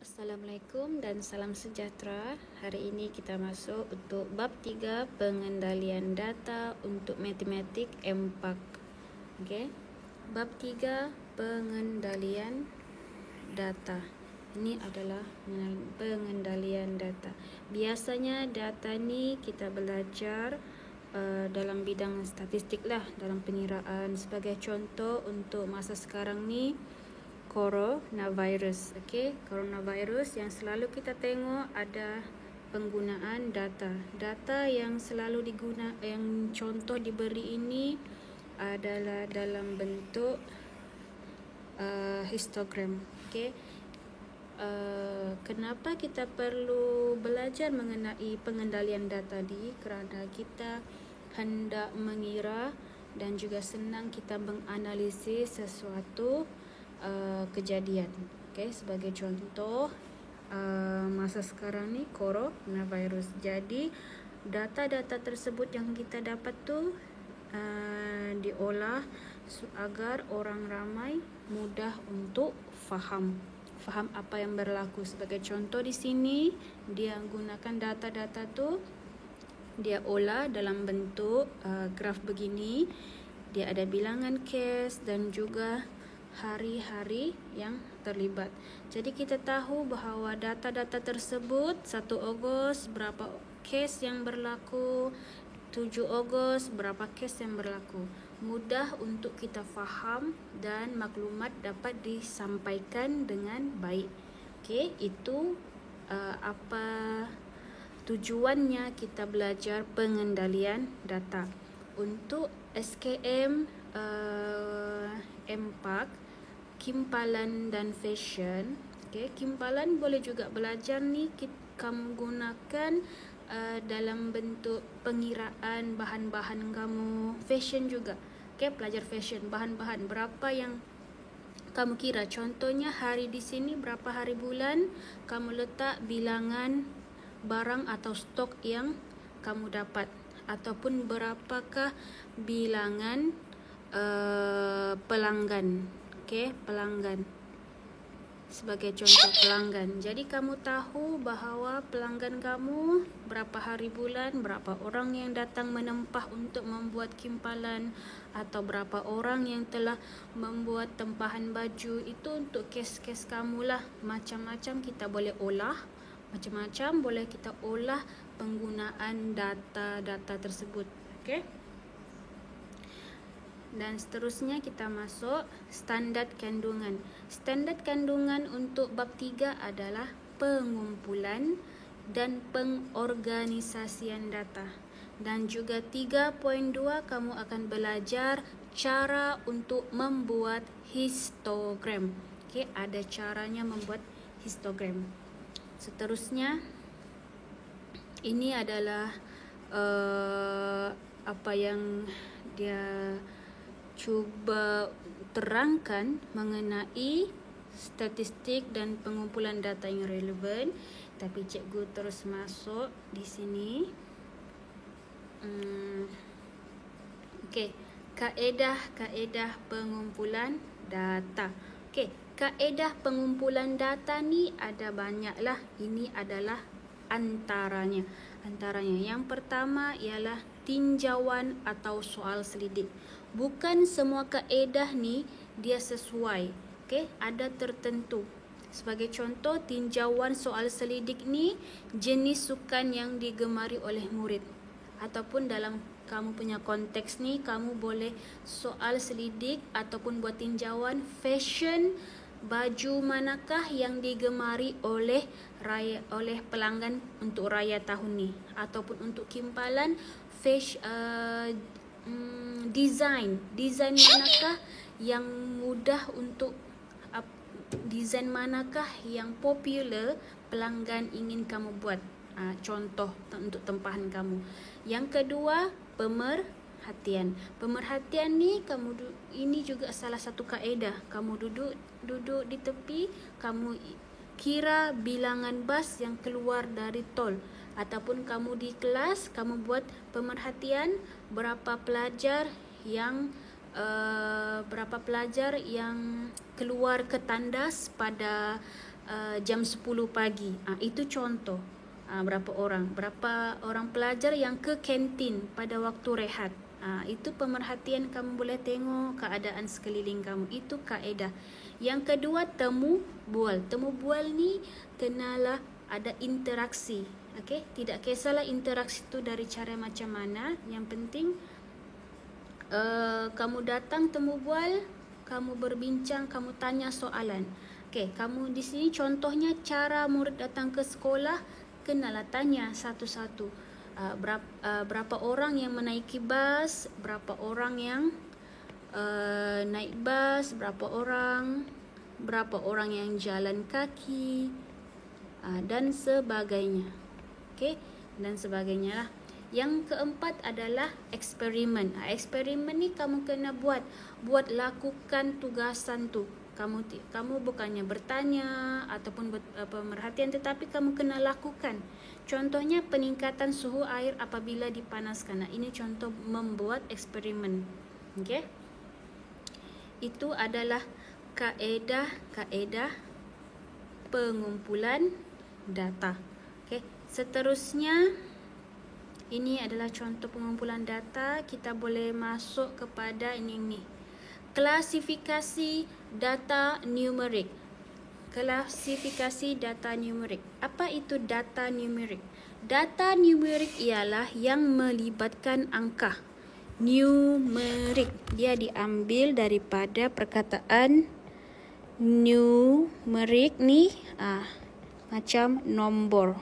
Assalamualaikum dan salam sejahtera. Hari ini kita masuk untuk bab 3 pengendalian data untuk matematik MPAK. Okey. Bab 3 pengendalian data. Ini adalah pengendalian data. Biasanya data ni kita belajar dalam bidang statistik lah, dalam pengiraan. Sebagai contoh untuk masa sekarang ni coronavirus. Okey, coronavirus yang selalu kita tengok ada penggunaan data. Data yang selalu yang contoh diberi ini adalah dalam bentuk histogram. Okey. Kenapa kita perlu belajar mengenai pengendalian data ni? Kerana kita hendak mengira dan juga senang kita menganalisis sesuatu kejadian. Okay, sebagai contoh masa sekarang ni coronavirus. Jadi data-data tersebut yang kita dapat tu diolah agar orang ramai mudah untuk faham apa yang berlaku. Sebagai contoh di sini dia gunakan data-data tu, dia olah dalam bentuk graf begini. Dia ada bilangan kes dan juga hari-hari yang terlibat. Jadi kita tahu bahawa data-data tersebut 1 Ogos berapa kes yang berlaku, 7 Ogos berapa kes yang berlaku. Mudah untuk kita faham dan maklumat dapat disampaikan dengan baik. Okey, itu apa tujuannya kita belajar pengendalian data. Untuk SKM MPAK, kimpalan dan fashion. Okay, kimpalan boleh juga belajar ni kamu gunakan dalam bentuk pengiraan bahan-bahan kamu. Fashion juga. Okay, pelajar fashion, bahan-bahan berapa yang kamu kira. Contohnya hari di sini berapa hari bulan, kamu letak bilangan barang atau stok yang kamu dapat, ataupun berapakah bilangan pelanggan. Okey, pelanggan. Sebagai contoh pelanggan. Jadi kamu tahu bahawa pelanggan kamu berapa hari bulan, berapa orang yang datang menempah untuk membuat kimpalan, atau berapa orang yang telah membuat tempahan baju. Itu untuk kes-kes kamu lah. Macam-macam kita boleh olah, macam-macam boleh kita olah penggunaan data-data tersebut. Okey. Dan seterusnya kita masuk standard kandungan. Standard kandungan untuk bab 3 adalah pengumpulan dan pengorganisasian data. Dan juga 3.2 kamu akan belajar cara untuk membuat histogram. Okey, ada caranya membuat histogram. Seterusnya ini adalah apa yang dia cuba terangkan mengenai statistik dan pengumpulan data yang relevan. Tapi cikgu terus masuk di sini. Okey, kaedah pengumpulan data. Okey, kaedah pengumpulan data ni ada banyaklah. Ini adalah antaranya. Yang pertama ialah tinjauan atau soal selidik. Bukan semua kaedah ni dia sesuai. Okey, ada tertentu. Sebagai contoh, tinjauan soal selidik ni jenis sukan yang digemari oleh murid. Ataupun dalam kamu punya konteks ni, kamu boleh soal selidik ataupun buat tinjauan fashion, baju manakah yang digemari oleh pelanggan untuk raya tahun ni, ataupun untuk kimpalan design manakah yang mudah untuk design manakah yang popular pelanggan ingin kamu buat. Contoh untuk tempahan kamu. Yang kedua, pemerhatian. Pemerhatian ni ini juga salah satu kaedah. Kamu duduk di tepi, kamu kira bilangan bas yang keluar dari tol, ataupun kamu di kelas, kamu buat pemerhatian berapa pelajar yang keluar ke tandas pada jam 10 pagi. Itu contoh. Berapa orang pelajar yang ke kantin pada waktu rehat. Itu pemerhatian, kamu boleh tengok keadaan sekeliling kamu. Itu kaedah. Yang kedua, temu bual. Temu bual ni kenalah ada interaksi. Okey, tidak kisahlah interaksi itu dari cara macam mana. Yang penting kamu datang temu bual, kamu berbincang, kamu tanya soalan. Okey, kamu di sini contohnya cara murid datang ke sekolah, kenalah tanya satu-satu. Berapa orang yang menaiki bas, berapa orang yang naik bas, berapa orang yang jalan kaki, dan sebagainya. Okey, dan sebagainya lah. Yang keempat adalah eksperimen. Eksperimen ni kamu kena buat lakukan tugasan tu. Kamu bukannya bertanya ataupun pemerhatian, tetapi kamu kena lakukan. Contohnya peningkatan suhu air apabila dipanaskan. Ini contoh membuat eksperimen. Okey. Itu adalah kaedah pengumpulan data. Okey. Seterusnya, ini adalah contoh pengumpulan data. Kita boleh masuk kepada ini. Klasifikasi data numerik. Klasifikasi data numerik. Apa itu data numerik? Data numerik ialah yang melibatkan angka. Numerik. Dia diambil daripada perkataan numerik ni macam nombor.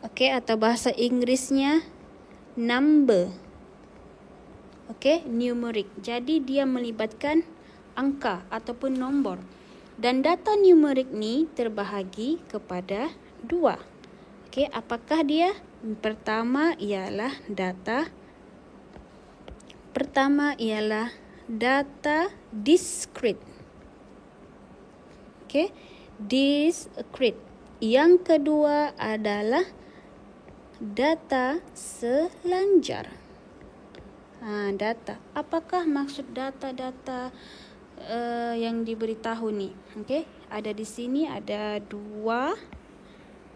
Okey, atau bahasa Inggerisnya number. Okey, numerik. Jadi dia melibatkan angka ataupun nombor. Dan data numerik ni terbahagi kepada dua. Okey, apakah dia? Pertama ialah data discrete. Okey, discrete. Yang kedua adalah data selanjar. Data. Apakah maksud data-data yang diberitahu ni? Okey, ada di sini ada dua,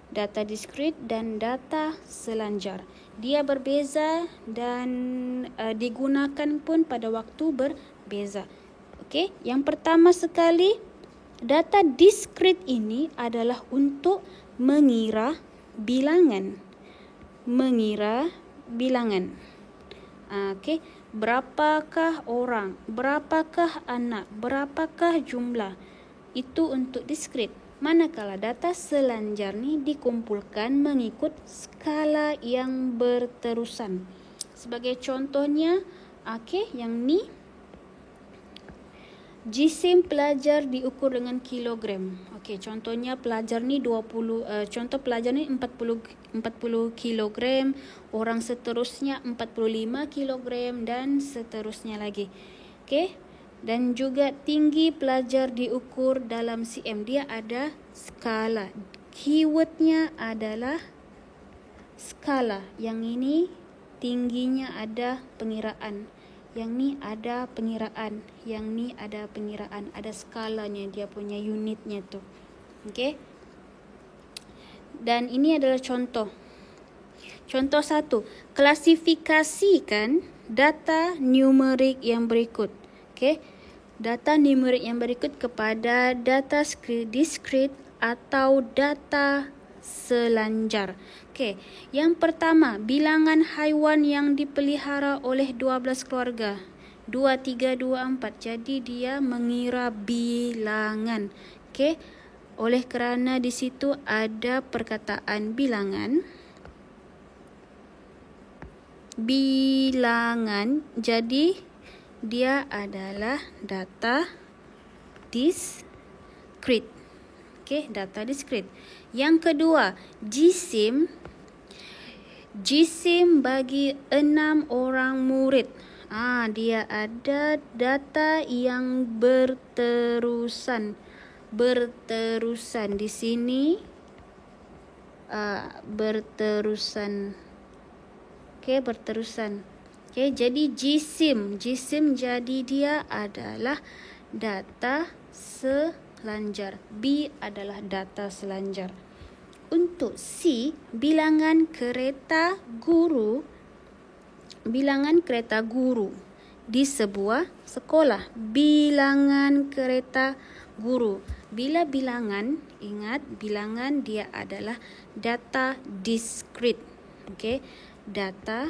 data discrete dan data selanjar. Dia berbeza dan digunakan pun pada waktu berbeza. Okey, yang pertama sekali, data discrete ini adalah untuk mengira bilangan. Okey, berapakah orang, berapakah anak, berapakah jumlah. Itu untuk discrete. Manakala data selanjar ni dikumpulkan mengikut skala yang berterusan. Sebagai contohnya, okey, yang ni jisim pelajar diukur dengan kilogram. Okey, contohnya pelajar ni 40 kilogram, orang seterusnya 45 kilogram dan seterusnya lagi. Okey. Dan juga tinggi pelajar diukur dalam cm. Dia ada skala. Keywordnya adalah skala. Yang ini tingginya ada pengiraan. Yang ni ada pengiraan. Yang ni ada pengiraan. Ada skalanya, dia punya unitnya tu. Okey. Dan ini adalah contoh. Contoh 1. Klasifikasikan data numerik yang berikut. Okey. Data numerik yang berikut kepada data discrete atau data selanjar. Okey. Yang pertama, bilangan haiwan yang dipelihara oleh 12 keluarga. 2, 3, 2, 4. Jadi dia mengira bilangan. Okey. Oleh kerana di situ ada perkataan bilangan. Jadi dia adalah data discrete. Okey, data discrete. Yang kedua, jisim bagi 6 orang murid. Dia ada data yang berterusan. Di sini berterusan. Okey, berterusan. Okey, jadi jisim jadi dia adalah data selanjar. B adalah data selanjar. Untuk C, bilangan kereta guru di sebuah sekolah. Bilangan kereta guru. Bila bilangan, ingat bilangan dia adalah data diskrit. Okey, data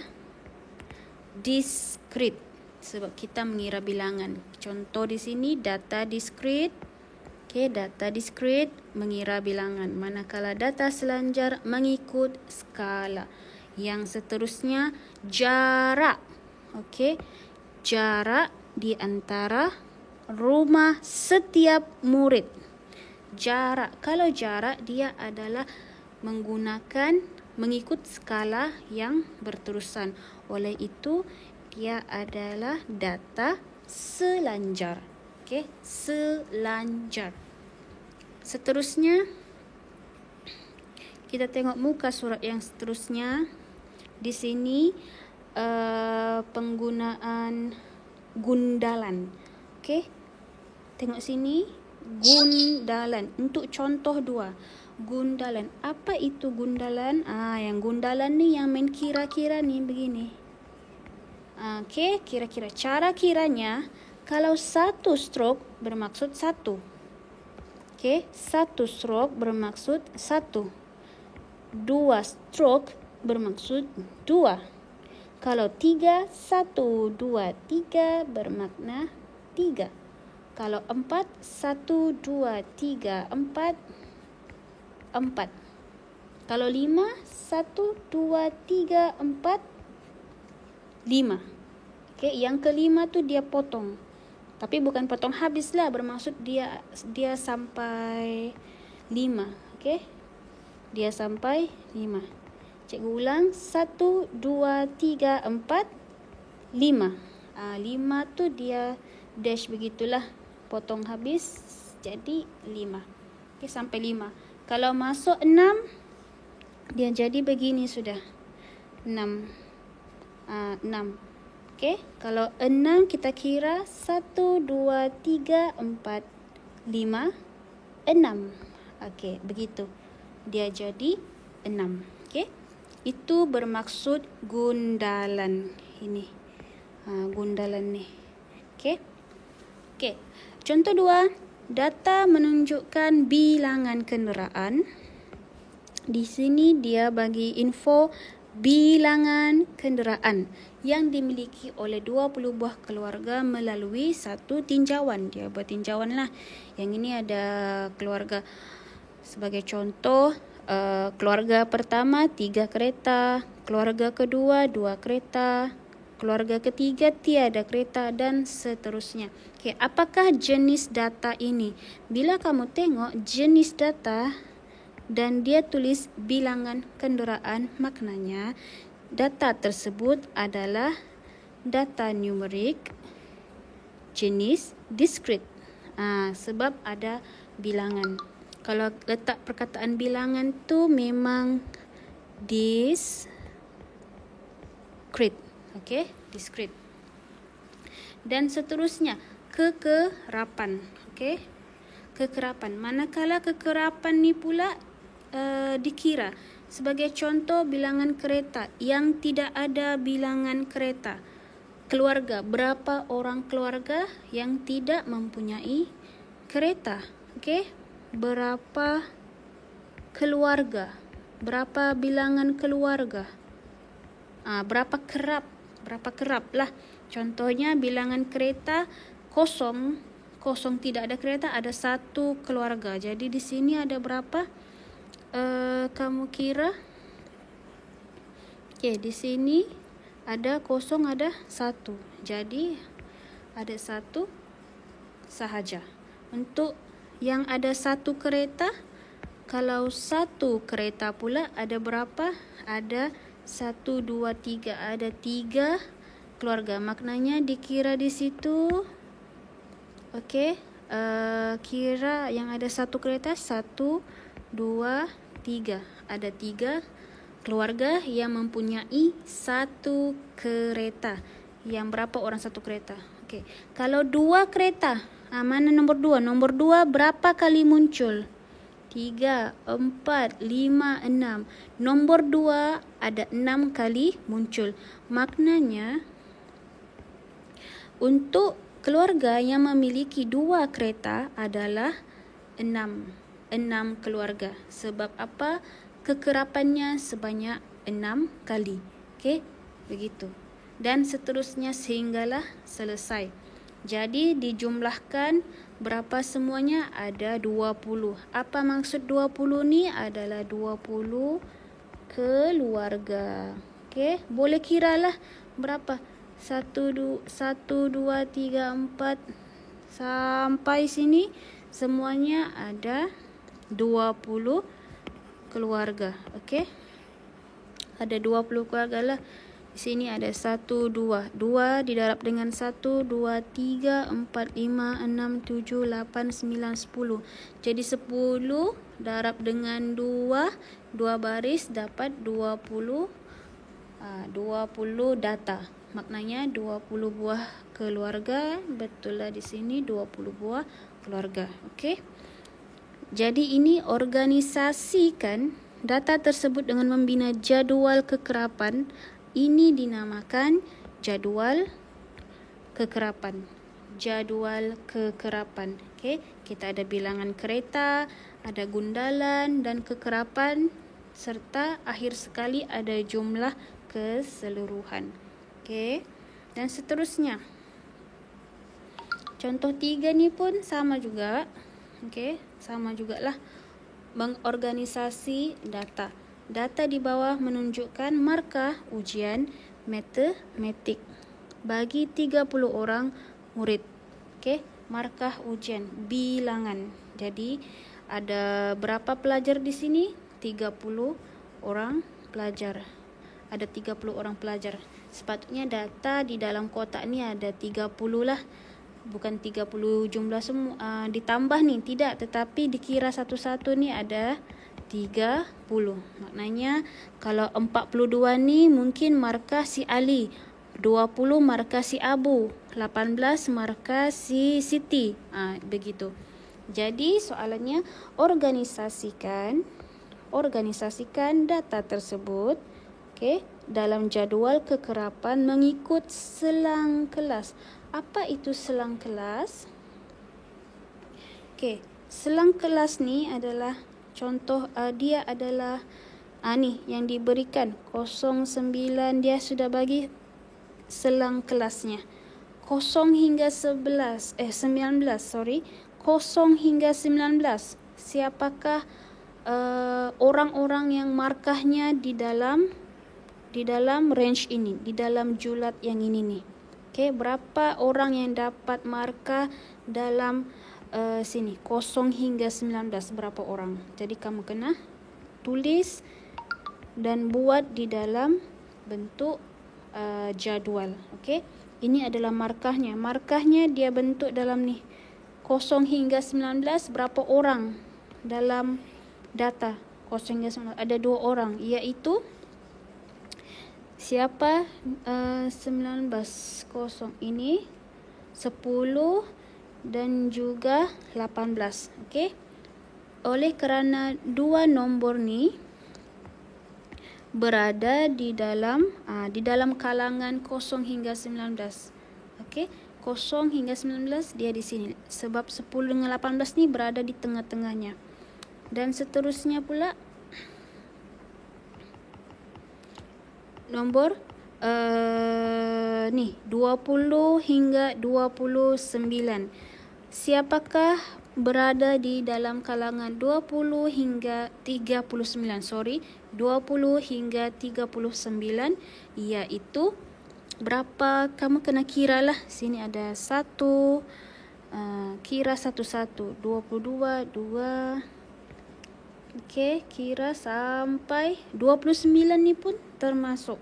diskrit. Sebab kita mengira bilangan. Contoh di sini data diskrit. Okey, data diskrit mengira bilangan. Manakala data selanjar mengikut skala. Yang seterusnya jarak. Okey, jarak di antara rumah setiap murid. Jarak. Kalau jarak dia adalah mengikut skala yang berterusan. Oleh itu dia adalah data selanjar. Okey, selanjar. Seterusnya kita tengok muka surat yang seterusnya. Di sini penggunaan gundalan. Okey. Tengok sini, gundalan. Untuk contoh 2. Gundalan. Apa itu gundalan? Yang gundalan ni yang main kira-kira ni begini. Okey, kira-kira. Cara kiranya, kalau 1 stroke bermaksud 1. Okey, 1 stroke bermaksud 1. 2 stroke bermaksud 2. Kalau 3, 1, 2, 3 bermakna 3. Kalau 4, 1, 2, 3, 4, 4. Kalau 5, 1, 2, 3, 4, 5. Okey, yang kelima tu dia potong. Tapi bukan potong habis lah, bermaksud dia sampai 5. Okey. Dia sampai 5. Cikgu ulang. 1, 2, 3, 4, 5. 5 tu dia dash begitulah. Potong habis jadi 5. Okey, sampai 5. Kalau masuk 6, dia jadi begini sudah. 6. 6. Okey, kalau 6 kita kira 1, 2, 3, 4, 5, 6. Okey, begitu. Dia jadi 6. Okey. Itu bermaksud gundalan ini. Gundalan ni. Okey. Okey. Contoh 2, data menunjukkan bilangan kenderaan. Di sini dia bagi info bilangan kenderaan yang dimiliki oleh 20 buah keluarga melalui satu tinjauan. Dia buat tinjauan lah. Yang ini ada keluarga. Sebagai contoh, keluarga pertama 3 kereta, keluarga kedua 2 kereta, keluarga ketiga tiada kereta dan seterusnya. Okey, apakah jenis data ini? Bila kamu tengok jenis data dan dia tulis bilangan kenderaan, maknanya data tersebut adalah data numerik jenis diskrit. Sebab ada bilangan. Kalau letak perkataan bilangan tu memang diskrit. Okey, diskrit. Dan seterusnya, kekerapan. Okey. Kekerapan. Manakala kekerapan ni pula dikira. Sebagai contoh, bilangan kereta yang tidak ada bilangan kereta. Keluarga, berapa orang keluarga yang tidak mempunyai kereta? Okey. Berapa keluarga? Berapa bilangan keluarga? Berapa kerap? Berapa kerap lah. Contohnya bilangan kereta kosong tidak ada kereta, ada 1 keluarga. Jadi di sini ada berapa? Kamu kira? Okey, di sini ada kosong, ada 1. Jadi ada 1 sahaja. Untuk yang ada 1 kereta, kalau 1 kereta pula ada berapa? Ada 1, 2, 3. Ada 3 keluarga. Maknanya dikira di situ. Okey. Kira yang ada 1 kereta. 1, 2, 3. Ada 3 keluarga yang mempunyai 1 kereta. Yang berapa orang 1 kereta? Okey. Kalau 2 kereta, Mana nombor 2? Nombor 2 berapa kali muncul? 3, 4, 5, 6. Nombor 2 ada 6 kali muncul. Maknanya untuk keluarga yang memiliki 2 kereta adalah 6 keluarga. Sebab apa? Kekerapannya sebanyak 6 kali. Okey, begitu. Dan seterusnya sehinggalah selesai. Jadi dijumlahkan berapa semuanya? Ada 20. Apa maksud 20 ni? Adalah 20 keluarga. Okey, boleh kiralah berapa? 1, 2, 3, 4 sampai sini semuanya ada 20 keluarga. Okey, ada 20 keluarga lah. Di sini ada 1, 2. 2 didarab dengan 1, 2, 3, 4, 5, 6, 7, 8, 9, 10. Jadi 10 darab dengan 2, 2 baris dapat 20 data. Maknanya 20 buah keluarga. Betul lah di sini 20 buah keluarga. Okey. Jadi ini organisasikan data tersebut dengan membina jadual kekerapan. Ini dinamakan jadual kekerapan. Jadual kekerapan. Okey, kita ada bilangan kereta, ada gundalan dan kekerapan, serta akhir sekali ada jumlah keseluruhan. Okey, dan seterusnya. Contoh 3 ni pun sama juga. Okey, sama jugalah. Mengorganisasi data. Data di bawah menunjukkan markah ujian matematik bagi 30 orang murid. Okey, markah ujian bilangan. Jadi ada berapa pelajar di sini? 30 orang pelajar. Ada 30 orang pelajar. Sepatutnya data di dalam kotak ni ada 30 lah. Bukan 30 jumlah semua ditambah ni, tidak, tetapi dikira satu-satu ni ada 30. Maknanya kalau 42 ni mungkin markah si Ali, 20 markah si Abu, 18 markah si Siti. Begitu. Jadi soalannya organisasikan data tersebut, okey, dalam jadual kekerapan mengikut selang kelas. Apa itu selang kelas? Okey, selang kelas ni adalah contoh, dia adalah ni yang diberikan 09, dia sudah bagi selang kelasnya. 0 hingga 19, 0 hingga 19. Siapakah orang-orang yang markahnya di dalam range ini, di dalam julat yang ini nih. Okey, berapa orang yang dapat markah dalam sini 0 hingga 19, berapa orang? Jadi kamu kena tulis dan buat di dalam bentuk jadual. Okey, ini adalah markahnya. Markahnya dia bentuk dalam ni 0 hingga 19, berapa orang dalam data 0 hingga 19? Ada 2 orang, iaitu siapa? 19 kosong ini 10 dan juga 18. Okey, oleh kerana 2 nombor ni berada di dalam kalangan 0 hingga 19. Okey, 0 hingga 19 dia di sini, sebab 10 dengan 18 ni berada di tengah-tengahnya. Dan seterusnya pula nombor ni 20 hingga 29. Siapakah berada di dalam kalangan 20 hingga 39? 20 hingga 39, iaitu berapa? Kamu kena kira lah. Sini ada 1, kira satu-satu. 22, 2. Okey, kira sampai 29 ni pun termasuk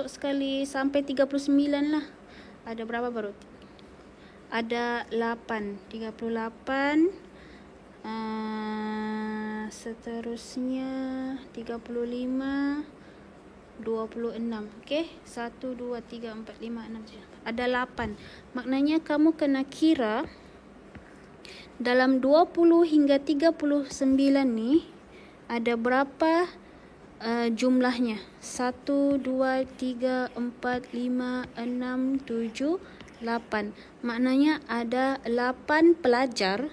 sekali sampai 39 lah. Ada berapa baru? Ada 8, 38. Seterusnya 35, 26. Okey, 1, 2, 3, 4, 5, 6, 7. Ada 8. Maknanya kamu kena kira dalam 20 hingga 39 ni ada berapa jumlahnya? 1, 2, 3, 4, 5, 6, 7, 8. Maknanya ada 8 pelajar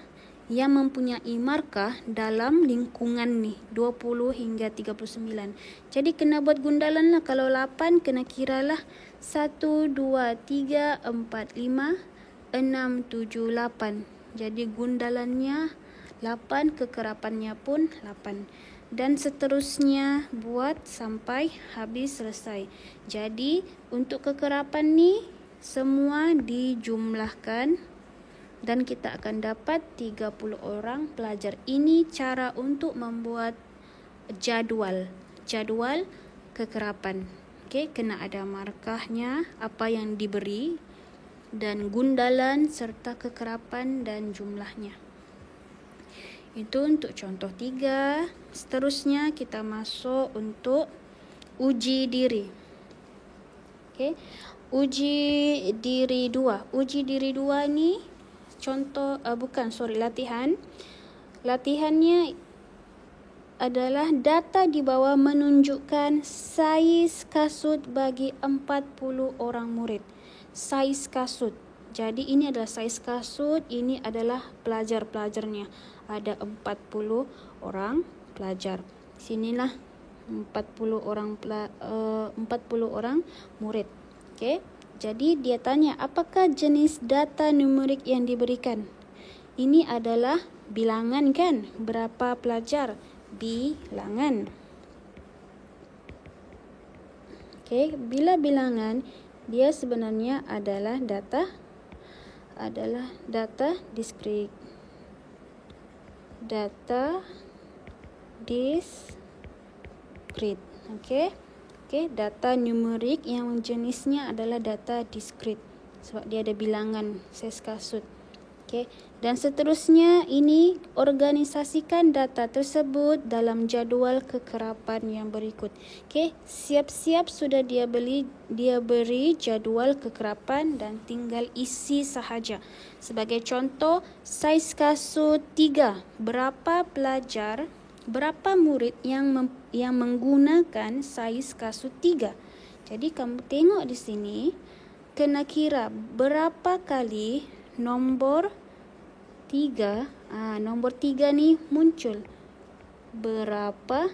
yang mempunyai markah dalam lingkungan ni 20 hingga 39. Jadi kena buat gundalan lah. Kalau 8 kena kira lah 1, 2, 3, 4, 5, 6, 7, 8. Jadi gundalannya 8, kekerapannya pun 8. Dan seterusnya buat sampai habis selesai. Jadi untuk kekerapan ni semua dijumlahkan dan kita akan dapat 30 orang pelajar. Ini cara untuk membuat jadual kekerapan. Okey, kena ada markahnya apa yang diberi dan gundalan serta kekerapan dan jumlahnya. Itu untuk contoh 3. Seterusnya kita masuk untuk uji diri. Okey. Uji diri 2. Uji diri 2 ni contoh latihan. Latihannya adalah data di bawah menunjukkan saiz kasut bagi 40 orang murid. Saiz kasut. Jadi ini adalah saiz kasut, ini adalah pelajar-pelajarnya. Ada 40 orang pelajar. Sinilah 40 orang murid. Okey. Jadi dia tanya, apakah jenis data numerik yang diberikan? Ini adalah bilangan kan? Berapa pelajar? Bilangan. Okey, bila bilangan dia sebenarnya adalah data diskrit. Data diskrit. Okey. Okey, data numerik yang jenisnya adalah data diskrit sebab dia ada bilangan saiz kasut. Okey, dan seterusnya ini organisasikan data tersebut dalam jadual kekerapan yang berikut. Okey, siap-siap sudah dia beri jadual kekerapan dan tinggal isi sahaja. Sebagai contoh, saiz kasut 3. Berapa murid yang menggunakan saiz kasut 3? Jadi kamu tengok di sini, kena kira berapa kali nombor 3 ni muncul. Berapa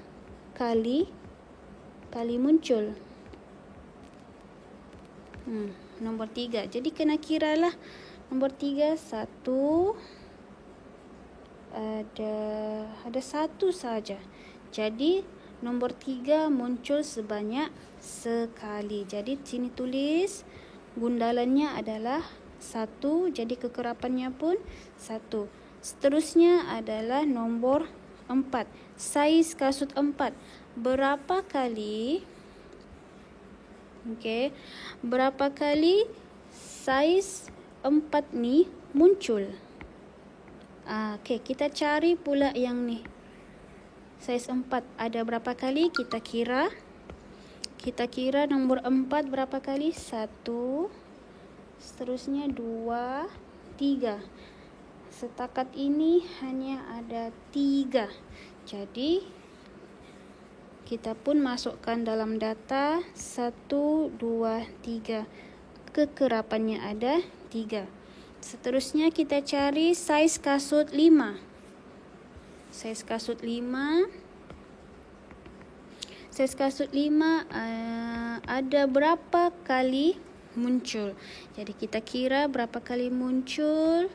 kali muncul? Nombor 3. Jadi kena kiralah nombor 3 satu. Ada satu saja. Jadi nombor 3 muncul sebanyak sekali. Jadi sini tulis gundalannya adalah 1. Jadi kekerapannya pun 1. Seterusnya adalah nombor 4. Saiz kasut 4. Berapa kali saiz 4 ni muncul? Okey, kita cari pula yang ni. Saiz 4 ada berapa kali? Kita kira nombor 4 berapa kali? 1. Seterusnya 2, 3. Setakat ini hanya ada 3. Jadi kita pun masukkan dalam data 1, 2, 3. Kekerapannya ada 3. Seterusnya kita cari saiz kasut 5. Saiz kasut 5. Saiz kasut 5 ada berapa kali muncul? Jadi kita kira berapa kali muncul.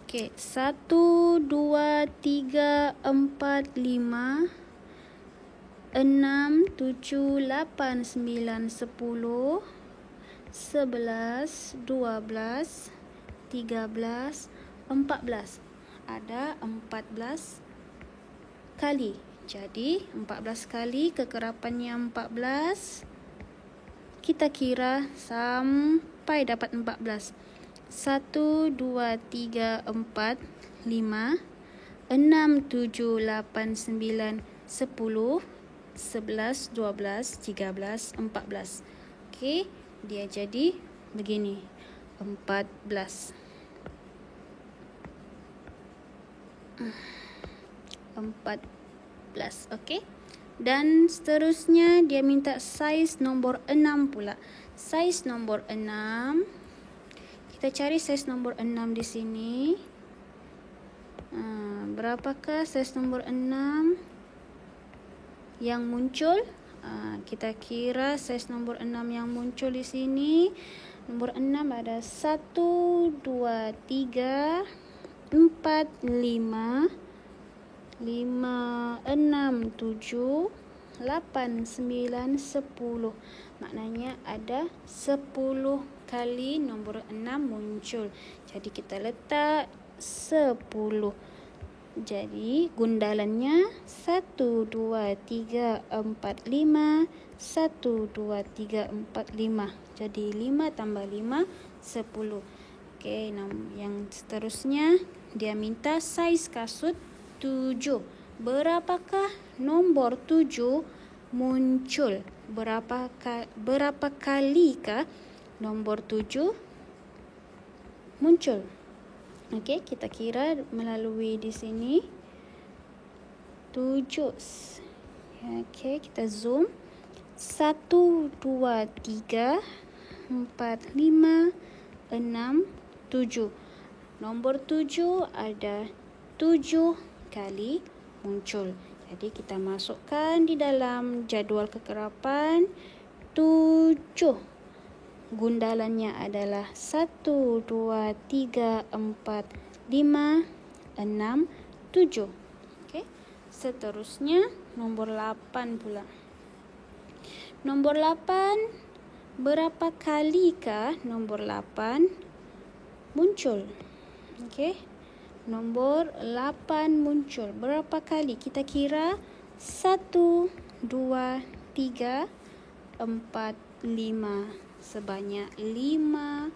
Okey, 1, 2, 3, 4, 5, 6, 7, 8, 9, 10, 11, 12, 13, 14. Ada 14 kali. Jadi 14 kali, kekerapannya 14. Kita kira sampai dapat 14. 1, 2, 3, 4, 5, 6, 7, 8, 9, 10, 11, 12, 13, 14. Okey, dia jadi begini. 14. 14. Okey. Dan seterusnya dia minta saiz nombor 6 pula. Saiz nombor 6. Kita cari saiz nombor 6 di sini. Berapakah saiz nombor 6 yang muncul? Kita kira saiz nombor 6 yang muncul di sini. Nombor 6 ada 1, 2, 3, 4, 5, 5, 6, 7, 8, 9, 10. Maknanya ada 10 kali nombor 6 muncul. Jadi kita letak 10. Jadi gundalannya 1, 2, 3, 4, 5. 1, 2, 3, 4, 5. Jadi 5 tambah 5, 10. Okey, yang seterusnya dia minta saiz kasut 7. Berapakah nombor 7 muncul? Berapa kalikah nombor 7 muncul? Okey, kita kira melalui di sini 7. Okey, kita zoom. 1, 2, 3, 4, 5, 6, 7. Nombor 7 ada 7 kali muncul. Jadi kita masukkan di dalam jadual kekerapan 7. Gundalannya adalah 1, 2, 3, 4, 5, 6, 7. Okey. Seterusnya nombor 8 pula. Nombor 8, berapa kalikah nombor 8 muncul? Okey. Nombor 8 muncul. Berapa kali? Kita kira 1, 2, 3, 4, 5. Sebanyak 5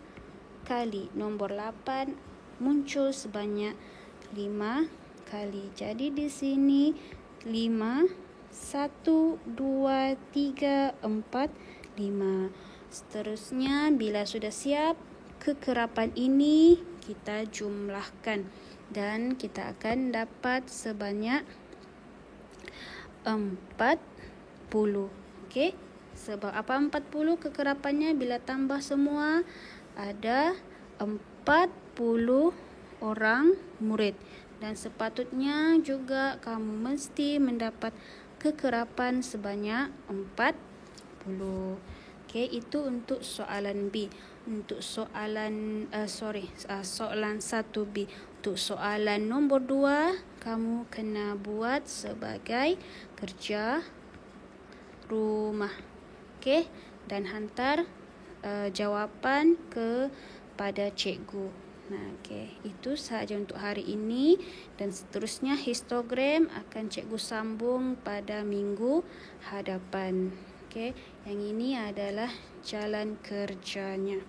kali. Nombor 8 muncul sebanyak 5 kali. Jadi di sini 5, 1, 2, 3, 4, 5. Seterusnya bila sudah siap, kekerapan ini kita jumlahkan dan kita akan dapat sebanyak 40. Okey. Sebab apa 40 kekerapannya? Bila tambah semua ada 40 orang murid. Dan sepatutnya juga kamu mesti mendapat kekerapan sebanyak 40. Okey, itu untuk soalan B. Untuk soalan soalan 1B. Untuk soalan nombor 2, kamu kena buat sebagai kerja rumah. Okey, dan hantar jawapan kepada cikgu. Okey, itu sahaja untuk hari ini dan seterusnya histogram akan cikgu sambung pada minggu hadapan. Okey, yang ini adalah jalan kerjanya.